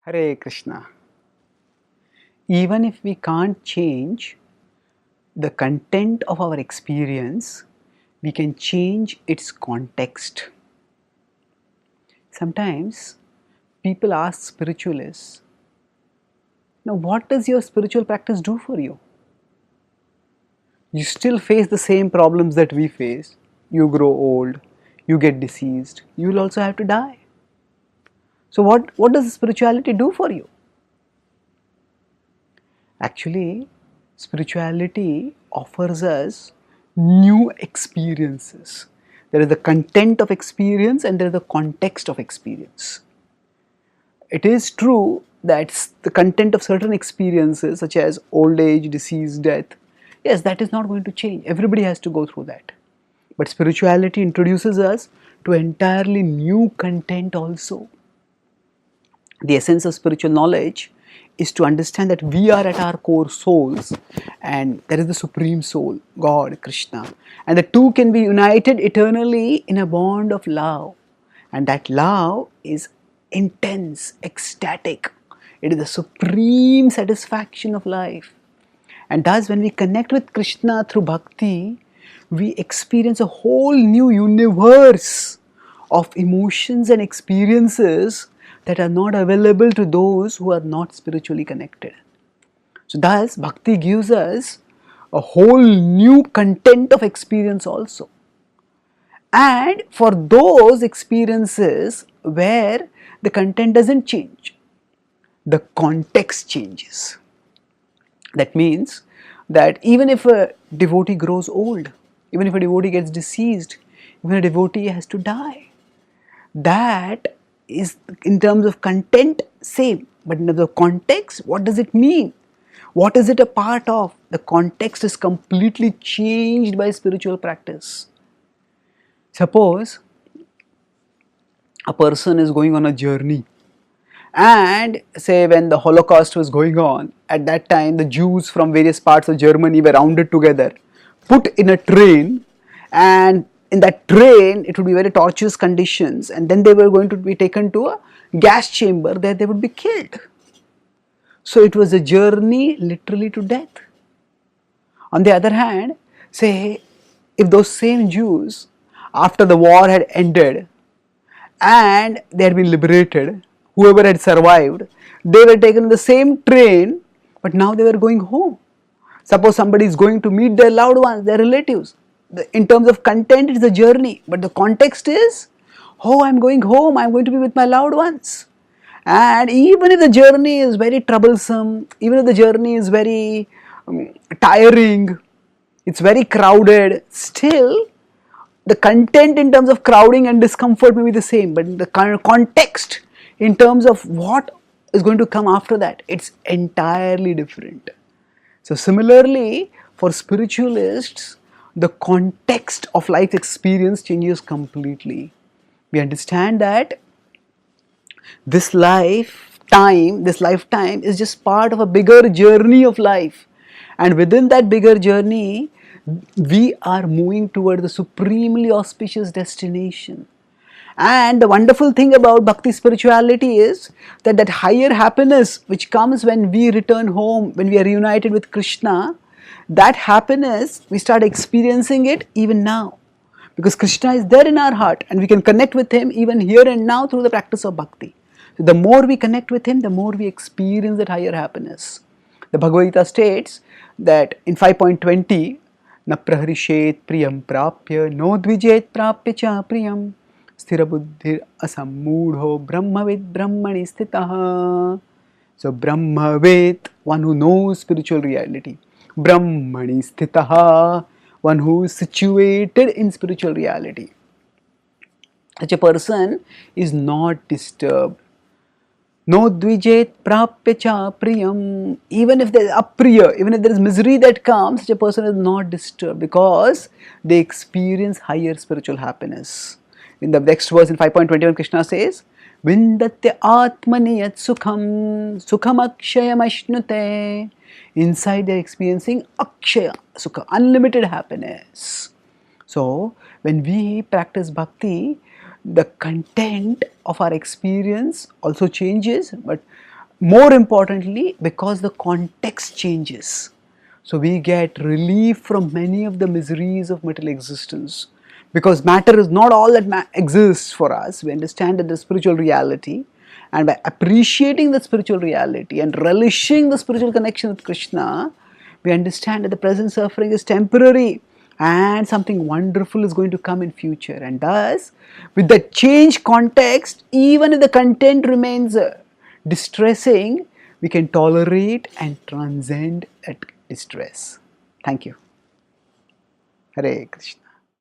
Hare Krishna. Even if we can't change the content of our experience, we can change its context. Sometimes people ask spiritualists, now what does your spiritual practice do for you? You still face the same problems that we face. You grow old, you get diseased, you will also have to die. So what does spirituality do for you? Actually, spirituality offers us new experiences. There is the content of experience and there is the context of experience. It is true that the content of certain experiences such as old age, disease, death, yes, that is not going to change. Everybody has to go through that. But spirituality introduces us to entirely new content also. The essence of spiritual knowledge is to understand that we are at our core souls and there is the supreme soul, God, Krishna, and the two can be united eternally in a bond of love, and that love is intense, ecstatic. It is the supreme satisfaction of life, and thus when we connect with Krishna through bhakti, we experience a whole new universe of emotions and experiences that are not available to those who are not spiritually connected. So thus bhakti gives us a whole new content of experience also. And for those experiences where the content doesn't change, the context changes. That means that even if a devotee grows old, even if a devotee gets deceased, even a devotee has to die, that is in terms of content same, but in terms of context, what does it mean? What is it a part of? The context is completely changed by spiritual practice. Suppose a person is going on a journey, and say when the Holocaust was going on, at that time the Jews from various parts of Germany were rounded together, put in a train, and in that train it would be very torturous conditions, and then they were going to be taken to a gas chamber there they would be killed. So it was a journey literally to death. On the other hand, say if those same Jews after the war had ended and they had been liberated, whoever had survived, they were taken in the same train, but now they were going home. Suppose somebody is going to meet their loved ones, their relatives. In terms of content, it is a journey, but the context is, oh, I'm going home, I'm going to be with my loved ones. And even if the journey is very troublesome, even if the journey is very tiring, it's very crowded, still the content in terms of crowding and discomfort may be the same, but the context in terms of what is going to come after that, it's entirely different. So similarly, for spiritualists, the context of life experience changes completely. We understand that this lifetime is just part of a bigger journey of life, and within that bigger journey, we are moving toward the supremely auspicious destination. And the wonderful thing about bhakti spirituality is that higher happiness which comes when we return home, when we are reunited with Krishna, that happiness we start experiencing it even now, because Krishna is there in our heart and we can connect with him even here and now through the practice of bhakti. So the more we connect with him, the more we experience that higher happiness. The Bhagavad-gita states that in 5.20, na praharishet priyam prapya no dvijet prapya cha priyam sthira buddhir asammudho brahmavid brahmani sthitaha. So brahmavid, one who knows spiritual reality, brahmani sthitaha, one who is situated in spiritual reality. Such a person is not disturbed. No dvijet prapya cha priyam. Even if there is apriya, even if there is misery that comes, such a person is not disturbed because they experience higher spiritual happiness. In the next verse in 5.21, Krishna says, Vindatya atmani yat sukham, sukham akshayam ashnute. Inside they are experiencing akshaya, sukha, unlimited happiness. So when we practice bhakti, the content of our experience also changes, but more importantly, because the context changes. So we get relief from many of the miseries of material existence. Because matter is not all that exists for us. We understand that the spiritual reality, and by appreciating the spiritual reality and relishing the spiritual connection with Krishna, we understand that the present suffering is temporary and something wonderful is going to come in future. And thus, with the changed context, even if the content remains distressing, we can tolerate and transcend that distress. Thank you. Hare Krishna.